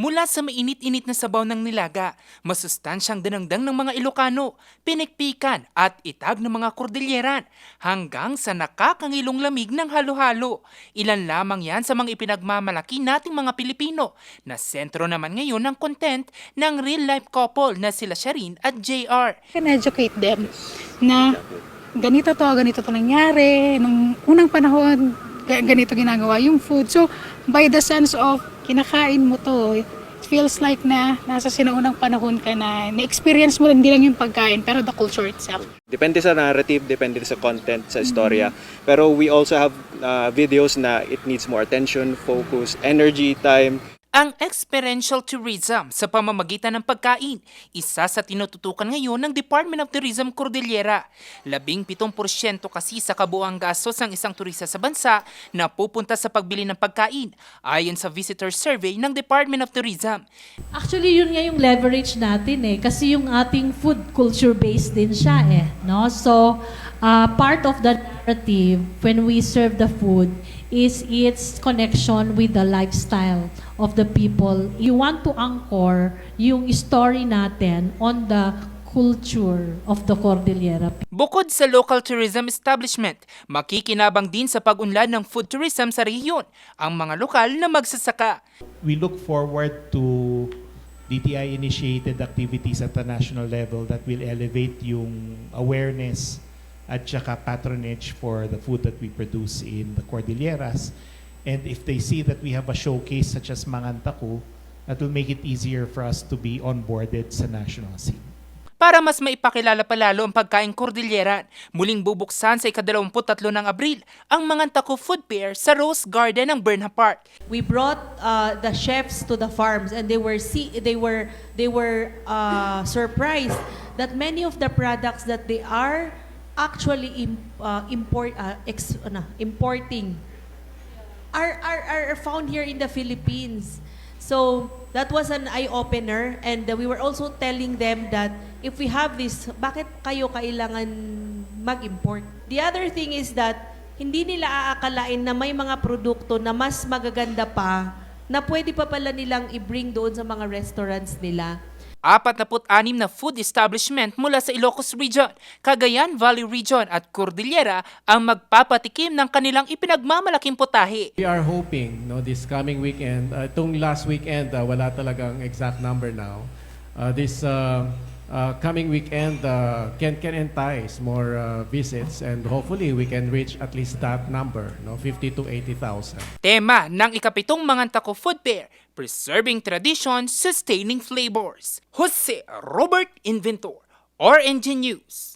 Mula sa mainit-init na sabaw ng nilaga, masustansyang dinangdang ng mga Ilocano, pinikpikan at itab ng mga Kordilyeran, hanggang sa nakakangilong lamig ng halo-halo. Ilan lamang yan sa mga ipinagmamalaki nating mga Pilipino, na sentro naman ngayon ng content ng real-life couple na sila Sharin at JR. Can educate them na ganito to nangyari, nung unang panahon, ganito ginagawa yung food. So, by the sense of kinakain mo to, it feels like na nasa sinaunang panahon ka na-experience mo hindi lang yung pagkain, pero the culture itself. Depende sa narrative, depende sa content, sa istorya. Pero we also have videos na it needs more attention, focus, energy, time. Ang experiential tourism sa pamamagitan ng pagkain, isa sa tinututukan ngayon ng Department of Tourism Cordillera. 17% kasi sa kabuuang gastos ng isang turista sa bansa na pupunta sa pagbili ng pagkain, ayon sa visitor survey ng Department of Tourism. Actually, yun nga yung leverage natin kasi yung ating food culture based din siya no? So, part of the narrative when we serve the food is its connection with the lifestyle of the people. You want to anchor yung story natin on the culture of the Cordillera. Bukod sa local tourism establishment, makikinabang din sa pag-unlad ng food tourism sa rehiyon ang mga lokal na magsasaka. We look forward to DTI-initiated activities at the national level that will elevate yung awareness at saka patronage for the food that we produce in the Cordilleras. And if they see that we have a showcase such as Mangantaku, that will make it easier for us to be onboarded sa national scene. Para mas maipakilala pa lalo ang pagkain Cordilleran, muling bubuksan sa ika-23 ng Abril ang Mangantaku Food Fair sa Rose Garden ng Burnham Park. We brought the chefs to the farms, and they were surprised that many of the products that they are actually importing are found here in the Philippines. So that was an eye-opener, and we were also telling them that if we have this, bakit kayo kailangan mag-import? The other thing is that hindi nila aakalain na may mga produkto na mas magaganda pa na pwede pa pala nilang i-bring doon sa mga restaurants nila. 46 na food establishment mula sa Ilocos Region, Cagayan Valley Region at Cordillera ang magpapatikim ng kanilang ipinagmamalaking putahe. We are hoping this coming weekend, itong last weekend, wala talagang exact number now. This coming weekend can entice more visits, and hopefully we can reach at least that number, 50 to 80,000. Tema ng ika-7 Mangantaku Food Fair, Preserving Tradition, Sustaining Flavors. Jose Robert Inventor, RNG News.